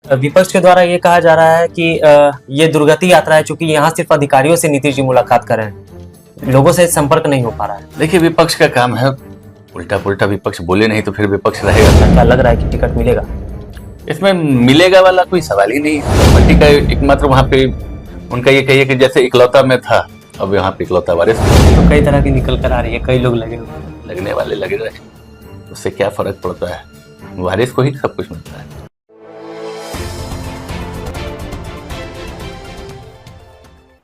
विपक्ष के द्वारा ये कहा जा रहा है कि ये दुर्गति यात्रा है, चूंकि यहाँ सिर्फ अधिकारियों से नीतीश जी मुलाकात कर रहे हैं, लोगों से संपर्क नहीं हो पा रहा है। देखिए, विपक्ष का काम है उल्टा पुल्टा विपक्ष बोले नहीं तो फिर विपक्ष रहेगा। क्या लग रहा है कि टिकट मिलेगा? इसमें मिलेगा वाला कोई सवाल ही नहीं है। पार्टी का एकमात्र वहाँ पे उनका ये कहिए कि जैसे इकलौता में था, अब यहाँ पे इकलौता वारिस तो कई तरह की निकल कर आ रही है, कई लोग लगे हुए, लगने वाले लगे रहे, उससे क्या फर्क पड़ता है? वारिस को ही सब कुछ मिलता है।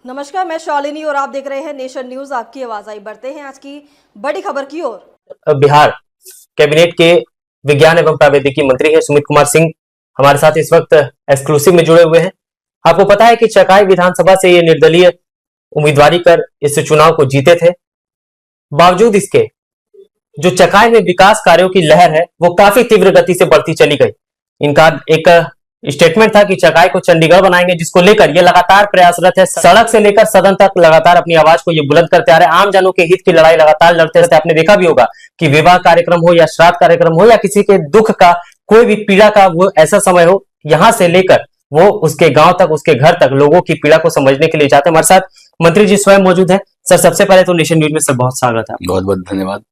नमस्कार, मैं शालिनी और आप देख रहे हैं नेशन न्यूज। आपकी आवाज आई। बढ़ते हैं आज की बड़ी खबर की ओर। बिहार कैबिनेट के विज्ञान एवं प्रावैधिकी मंत्री है सुमित कुमार सिंह हमारे साथ इस वक्त एक्सक्लूसिव में जुड़े हुए हैं। आपको पता है कि चकाई विधानसभा से ये निर्दलीय उम्मीदवारी कर इस चुनाव को जीते थे। बावजूद इसके जो चकाई में विकास कार्यों की लहर है वो काफी तीव्र गति से बढ़ती चली गई। इनका एक स्टेटमेंट था कि चकाई को चंडीगढ़ बनाएंगे, जिसको लेकर ये लगातार प्रयासरत है। सड़क से लेकर सदन तक लगातार अपनी आवाज को ये बुलंद करते आ रहे हैं। आम जनों के हित की लड़ाई लगातार लड़ते रहते। आपने देखा भी होगा कि विवाह कार्यक्रम हो या श्राद्ध कार्यक्रम हो या किसी के दुख का, कोई भी पीड़ा का वो ऐसा समय हो, यहां से लेकर वो उसके गांव तक, उसके घर तक लोगों की पीड़ा को समझने के लिए जाते हैं। हमारे साथ मंत्री जी स्वयं मौजूद है। सर, सबसे पहले तो नेशन न्यूज में सर बहुत स्वागत है। बहुत बहुत धन्यवाद।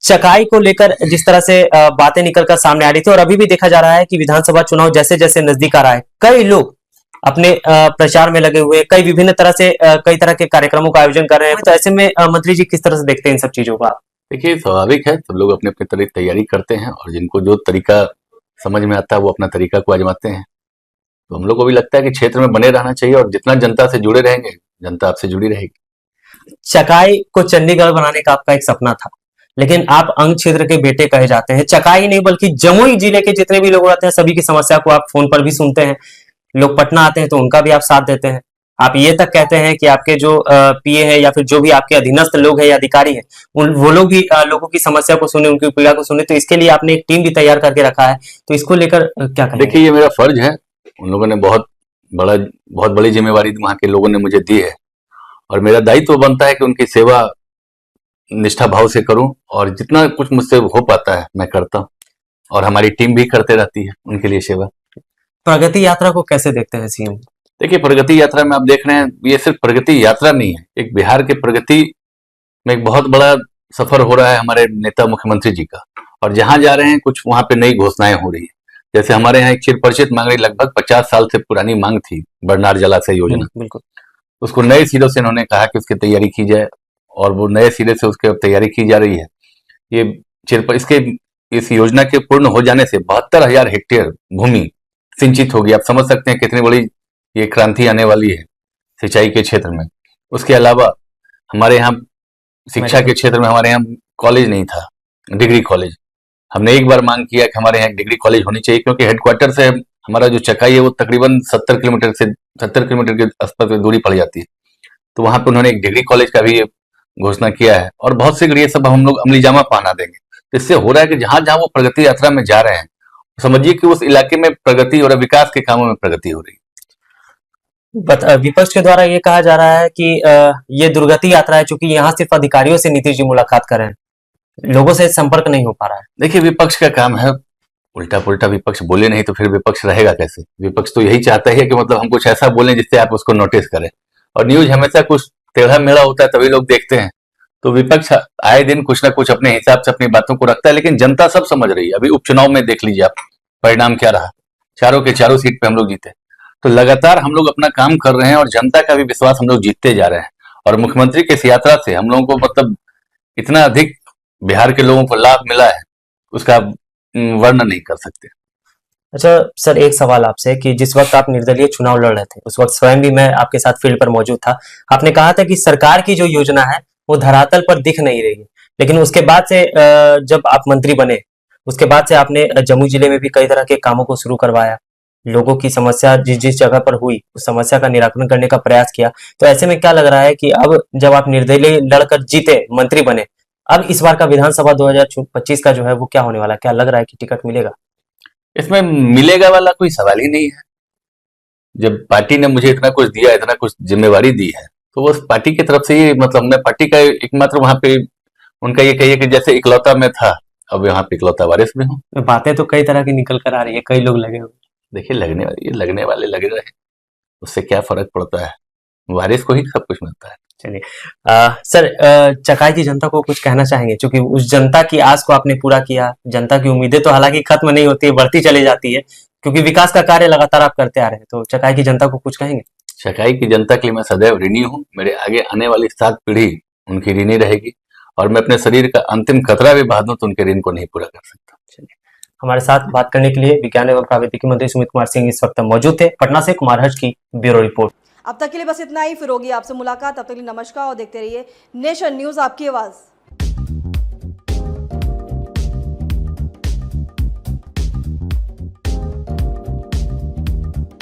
चकाई को लेकर जिस तरह से बातें निकलकर सामने आ रही थी और अभी भी देखा जा रहा है कि विधानसभा चुनाव जैसे जैसे नजदीक आ रहा है, कई लोग अपने प्रचार में लगे हुए, कई विभिन्न तरह से कई तरह के कार्यक्रमों का आयोजन कर रहे हैं। तो ऐसे में मंत्री जी किस तरह से देखते हैं इन सब चीजों को आप? देखिए, स्वाभाविक है, सब लोग अपने अपने तरह तैयारी करते हैं और जिनको जो तरीका समझ में आता है वो अपना तरीका को आजमाते हैं। तो हम लोग को भी लगता है कि क्षेत्र में बने रहना चाहिए और जितना जनता से जुड़े रहेंगे, जनता आपसे जुड़ी रहेगी। चकाई को चंडीगढ़ बनाने का आपका एक सपना था, लेकिन आप अंग क्षेत्र के बेटे कहे जाते हैं। चकाई नहीं बल्कि जमुई जिले के जितने भी लोग रहते हैं सभी की समस्या को आप फोन पर भी सुनते हैं। लोग पटना आते हैं तो उनका भी आप साथ देते हैं। आप ये तक कहते हैं कि आपके जो पीए है या फिर जो भी आपके अधीनस्थ लोग हैं या अधिकारी हैं, वो लोग भी लोगों की समस्या को सुने, उनकी पीड़ा को सुने। तो इसके लिए आपने एक टीम भी तैयार करके रखा है, तो इसको लेकर क्या कहेंगे? देखिए, ये मेरा फर्ज है। उन लोगों ने बहुत बड़ी जिम्मेवारी वहां के लोगों ने मुझे दी है और मेरा दायित्व बनता है कि उनकी सेवा निष्ठा भाव से करूं और जितना कुछ मुझसे हो पाता है मैं करता हूं और हमारी टीम भी करते रहती है उनके लिए सेवा। प्रगति यात्रा को कैसे देखते हैं सीएम? देखिए, प्रगति यात्रा में आप देख रहे हैं, ये सिर्फ प्रगति यात्रा नहीं है, एक बिहार के प्रगति में एक बहुत बड़ा सफर हो रहा है हमारे नेता मुख्यमंत्री जी का। और जहां जा रहे हैं कुछ वहां पे नई घोषणाएं हो रही है। जैसे हमारे यहाँ एक चिरपरिचित मांग रही, लगभग 50 साल से पुरानी मांग थी, बरनार जलाशय योजना। बिल्कुल। उसको नए सिरे से इन्होंने कहा कि उसकी तैयारी की जाए और वो नए सिरे से उसके तैयारी की जा रही है। ये इस योजना के पूर्ण हो जाने से 72,000 हेक्टेयर भूमि सिंचित होगी। आप समझ सकते हैं कितनी बड़ी ये क्रांति आने वाली है सिंचाई के क्षेत्र में। उसके अलावा हमारे यहाँ शिक्षा के क्षेत्र में हमारे यहाँ कॉलेज नहीं था, डिग्री कॉलेज। हमने एक बार मांग किया कि हमारे यहाँ डिग्री कॉलेज होनी चाहिए, क्योंकि हेडक्वार्टर से हमारा जो चकाई है वो तकरीबन 70 किलोमीटर के आसपास दूरी पड़ जाती है। तो वहां पर उन्होंने एक डिग्री कॉलेज का भी घोषणा किया है और बहुत सी ये सब हम लोग अमली जामा पहना देंगे। तो इससे हो रहा है कि जहां जहां वो प्रगति यात्रा में जा रहे हैं, समझिए कि उस इलाके में प्रगति और विकास के कामों में प्रगति हो रही है। विपक्ष के द्वारा ये कहा जा रहा है कि ये दुर्गति यात्रा है, चूंकि यहाँ सिर्फ अधिकारियों से नीतीश जी मुलाकात कर रहे हैं, लोगों से संपर्क नहीं हो पा रहा है। देखिए, विपक्ष का काम है उल्टा पुल्टा विपक्ष बोले नहीं तो फिर विपक्ष रहेगा कैसे? विपक्ष तो यही चाहता है कि मतलब हम कुछ ऐसा बोलें जिससे आप उसको नोटिस करें, और न्यूज हमेशा कुछ टेढ़ा मेढ़ा होता है तभी लोग देखते हैं। तो विपक्ष आए दिन कुछ ना कुछ अपने हिसाब से अपनी बातों को रखता है, लेकिन जनता सब समझ रही है। अभी उपचुनाव में देख लीजिए आप, परिणाम क्या रहा, चारों के चारों सीट पे हम लोग जीते। तो लगातार हम लोग अपना काम कर रहे हैं और जनता का भी विश्वास हम लोग जीतते जा रहे हैं। और मुख्यमंत्री की इस यात्रा से हम लोगों को मतलब इतना अधिक बिहार के लोगों को लाभ मिला है, उसका वर्णन नहीं कर सकते। अच्छा सर, एक सवाल आपसे कि जिस वक्त आप निर्दलीय चुनाव लड़ रहे थे उस वक्त स्वयं भी मैं आपके साथ फील्ड पर मौजूद था। आपने कहा था कि सरकार की जो योजना है वो धरातल पर दिख नहीं रही है, लेकिन उसके बाद से जब आप मंत्री बने उसके बाद से आपने जमुई जिले में भी कई तरह के कामों को शुरू करवाया। लोगों की समस्या जिस जिस जगह पर हुई उस समस्या का निराकरण करने का प्रयास किया। तो ऐसे में क्या लग रहा है कि अब जब आप निर्दलीय लड़कर जीते, मंत्री बने, अब इस बार का विधानसभा 2025 का जो है वो क्या होने वाला है? क्या लग रहा है कि टिकट मिलेगा? इसमें मिलेगा वाला कोई सवाल ही नहीं है। जब पार्टी ने मुझे इतना कुछ दिया, इतना कुछ जिम्मेवारी दी है, तो वो पार्टी की तरफ से ये मतलब मैं पार्टी का एकमात्र वहां पे उनका ये कहिए कि जैसे इकलौता में था, अब यहाँ पे इकलौता वारिस में हूँ। बातें तो कई तरह की निकल कर आ रही है, कई लोग लगे हुए। देखिए लगने वाले लग रहे हैं, उससे क्या फर्क पड़ता है, वारिस को ही सब कुछ मिलता है। चलिए सर, चकाई की जनता को कुछ कहना चाहेंगे, क्योंकि उस जनता की आस को आपने पूरा किया। जनता की उम्मीदें तो हालांकि खत्म नहीं होती है, बढ़ती चली जाती है, क्योंकि विकास का कार्य लगातार आप करते आ रहे हैं। तो चकाई की जनता को कुछ कहेंगे? चकाई की जनता के लिए मैं सदैव ऋणी हूँ। मेरे आगे आने वाली 7 पीढ़ी उनकी ऋणी रहेगी, और मैं अपने शरीर का अंतिम कतरा भी बहा दूं तो उनके ऋण को नहीं पूरा कर सकता। चलिए, हमारे साथ बात करने के लिए विज्ञान एवं प्रावैधिकी मंत्री सुमित कुमार सिंह इस वक्त मौजूद थे। पटना से कुमार हर्ष की ब्यूरो रिपोर्ट। अब तक के लिए बस इतना ही, फिर होगी आपसे मुलाकात। तब तक के लिए नमस्कार और देखते रहिए नेशन न्यूज, आपकी आवाज।